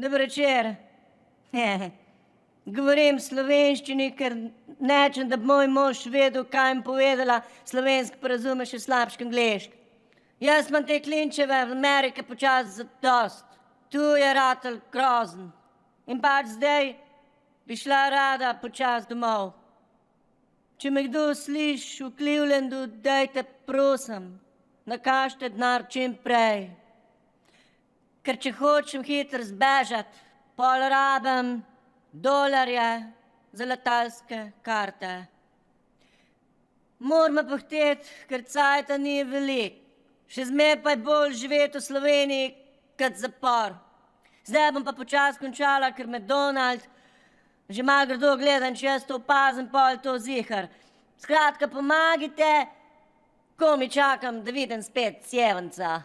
Dober večer. Govorim slovenščini, ker nečem, da bi moj mož vedel, kaj jim povedala, slovenski pa razume še slabški angleški. Jaz imam te klinčeve v Amerike počas za dost. Tu je ratel grozen. In pač zdaj bi šla rada počas domov. Če me kdo sliši v Clevelandu, dajte prosim, nakažite denar čim prej. Ker če hočem hitro zbežat, pol rabim dolarje za letalske karte. Moramo pohtet, ker cajta ni velik. Še zmer pa je bolj živeti v Sloveniji kot zapor. Zdaj bom pa počas končala, ker me Donald že malo grdo gleda in če jaz to opazim, pol to zihar. Skratka, pomagite, ko mi čakam, da vidim spet Sjevanca.